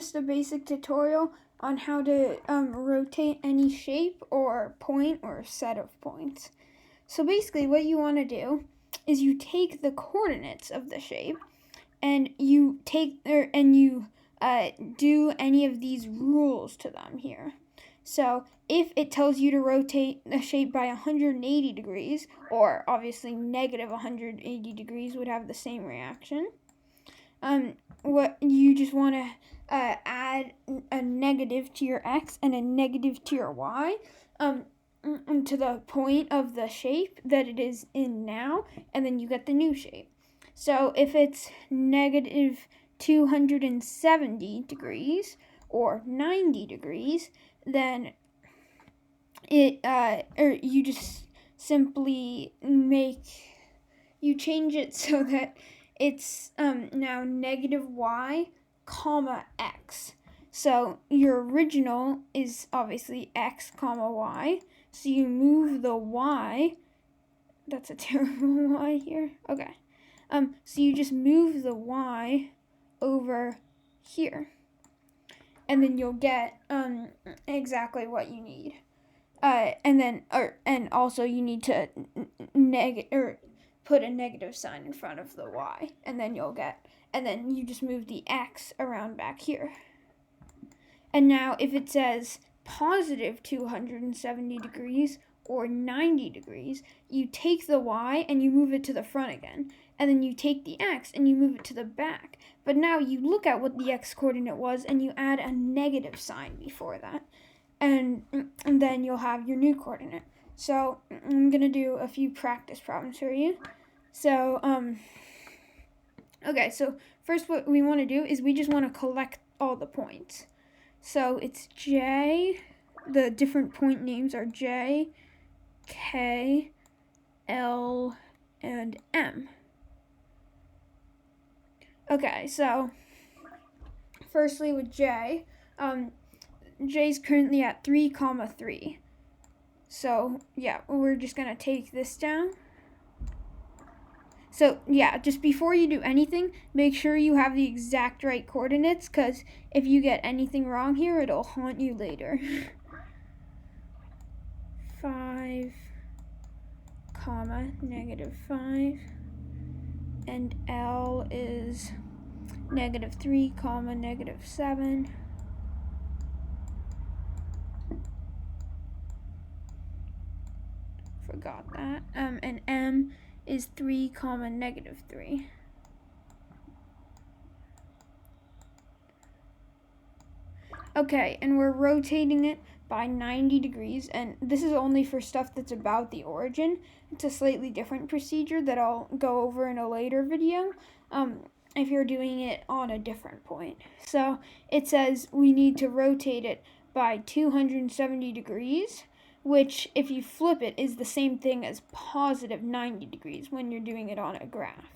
Just a basic tutorial on how to rotate any shape or point or set of points. So basically what you want to do is you take the coordinates of the shape and you do any of these rules to them here. So if it tells you to rotate the shape by 180 degrees, or obviously negative 180 degrees would have the same reaction, what you just want to add a negative to your x and a negative to your y to the point of the shape that it is in now, and then you get the new shape. So if it's negative 270 degrees or 90 degrees, then you just simply change it so that it's now negative y comma x. So your original is obviously x comma y. So you move the y. That's a terrible y here. Okay. So you just move the y over here, and then you'll get exactly what you need. And also you need to put a negative sign in front of the y, and then you just move the x around back here. And now if it says positive 270 degrees or 90 degrees, you take the y and you move it to the front again, and then you take the x and you move it to the back. But now you look at what the x coordinate was and you add a negative sign before that, and then you'll have your new coordinate. So I'm gonna do a few practice problems for you. So okay, so first what we want to do is we just want to collect all the points. So it's J, the different point names are J, K, L, and M. Okay, so firstly with J, J's currently at 3, 3. So yeah, we're just gonna take this down. So yeah, just before you do anything, make sure you have the exact right coordinates, because if you get anything wrong here, it'll haunt you later. 5, negative 5, and L is negative 3, negative 7. Forgot that. And M is 3, negative 3. Okay, and we're rotating it by 90 degrees, and this is only for stuff that's about the origin. It's a slightly different procedure that I'll go over in a later video if you're doing it on a different point. So it says we need to rotate it by 270 degrees, which if you flip it is the same thing as positive 90 degrees when you're doing it on a graph.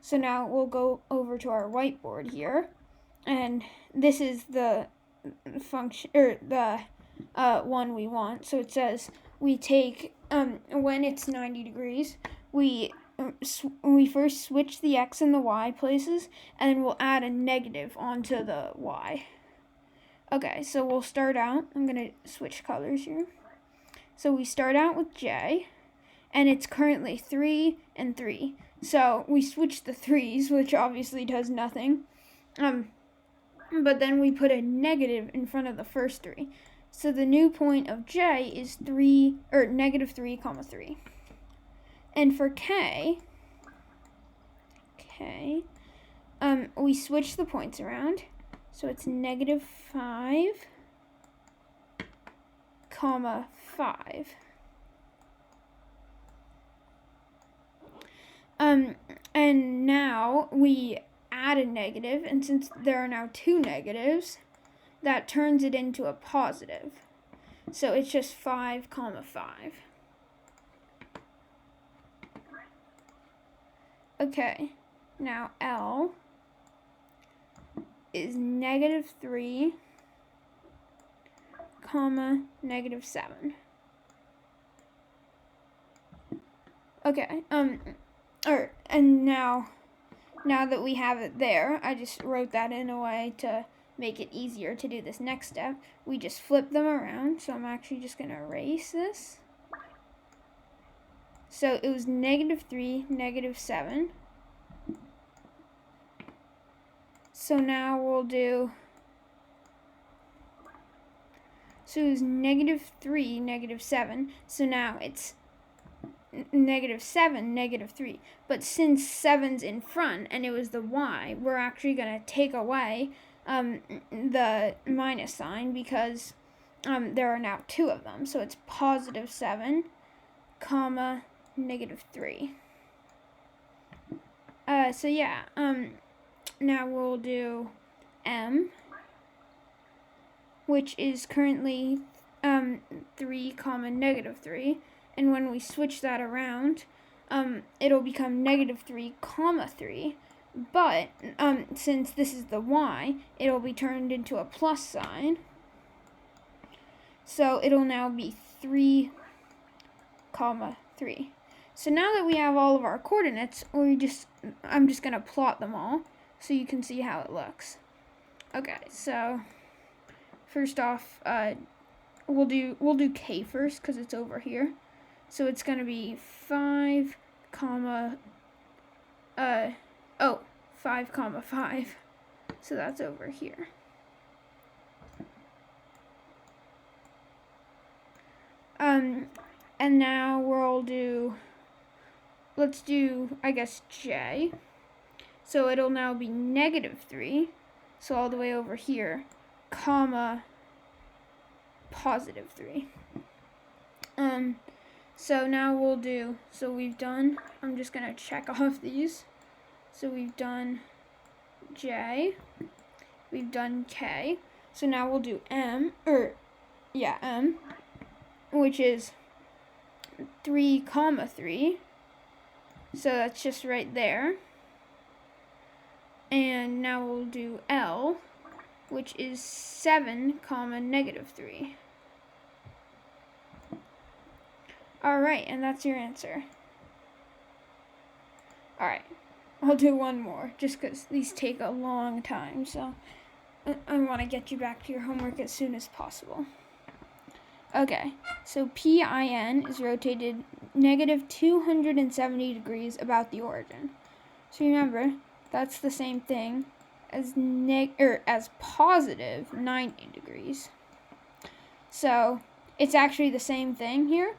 So now we'll go over to our whiteboard here, and this is the function, or the one we want. So it says we take when it's 90 degrees, we first switch the x and the y places, and then we'll add a negative onto the y. Okay, so we'll start out. I'm gonna switch colors here. So we start out with J, and it's currently 3 and 3. So we switch the 3's, which obviously does nothing. But then we put a negative in front of the first 3. So the new point of J is negative 3, 3. And for K, we switch the points around. So it's negative 5, 5. And now we add a negative, and since there are now 2 negatives, that turns it into a positive. So it's just 5, 5. Okay, now L is negative 3, negative 7. Okay, and now now that we have it there, I just wrote that in a way to make it easier to do this next step. We just flip them around, so I'm actually just going to erase this. So it was -3, -7. So now we'll do, so it was -3, -7. So now it's -7, -3. But since 7's in front and it was the y, we're actually going to take away the minus sign because there are now 2 of them. So it's +7, comma, -3. So yeah, now we'll do m, which is currently 3, comma, -3. And when we switch that around, it'll become -3, comma 3. But since this is the y, it'll be turned into a plus sign. So it'll now be 3, comma 3. So now that we have all of our coordinates, I'm just gonna plot them all so you can see how it looks. Okay, so first off, we'll do k first because it's over here. So it's gonna be 5, comma 5, comma 5. So that's over here. And now let's do, I guess, j. So it'll now be -3, so all the way over here, comma, +3. So now we'll do, I'm just gonna check off these. So we've done j, we've done k. So now we'll do m, which is 3, comma 3. So that's just right there. And now we'll do L, which is 7, comma, -3. Alright, and that's your answer. Alright, I'll do one more, just because these take a long time, so I want to get you back to your homework as soon as possible. Okay, so PIN is rotated -270 degrees about the origin. So remember, that's the same thing as positive 90 degrees. So it's actually the same thing here.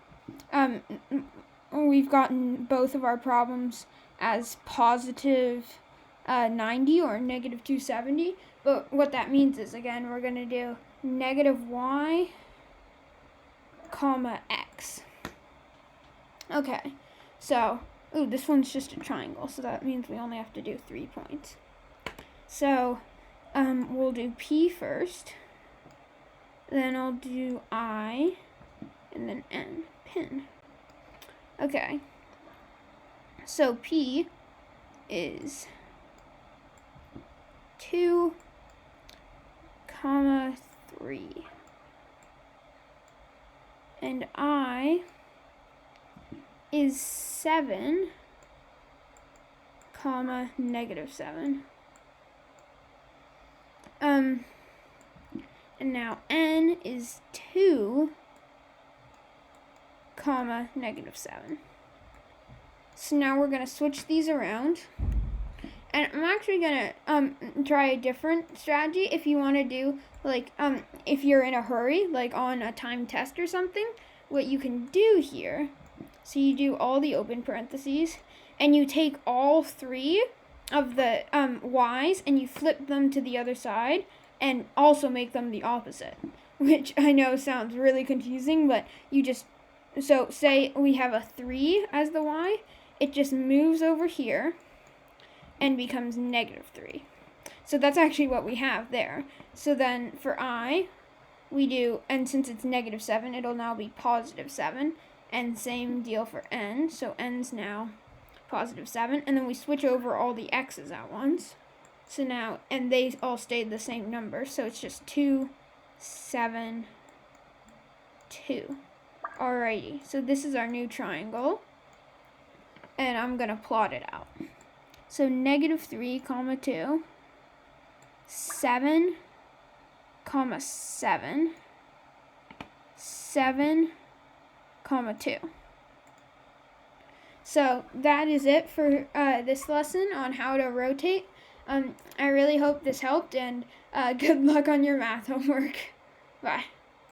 We've gotten both of our problems as positive 90 or -270, but what that means is, again, we're going to do -y, comma x. Okay, so this one's just a triangle, so that means we only have to do 3 points. So we'll do P first, then I'll do I, and then N, pin. Okay, so P is 2, comma 3. And I is 7, comma, -7. And now N is 2, comma, -7. So now we're going to switch these around. And I'm actually going to try a different strategy if you want to do, like, if you're in a hurry, like on a timed test or something. What you can do here, so you do all the open parentheses, and you take all 3 of the y's and you flip them to the other side and also make them the opposite, which I know sounds really confusing, but so say we have a 3 as the y, it just moves over here and becomes -3. So that's actually what we have there. So then for I, we do, and since it's -7, it'll now be +7, and same deal for N, so N's now +7, and then we switch over all the x's at once. So now, and they all stayed the same number, so it's just 2, 7, 2. Alrighty, so this is our new triangle, and I'm going to plot it out. So negative 3, comma 2, 7, comma 7, 7, comma 2. So that is it for this lesson on how to rotate. I really hope this helped, and good luck on your math homework. Bye.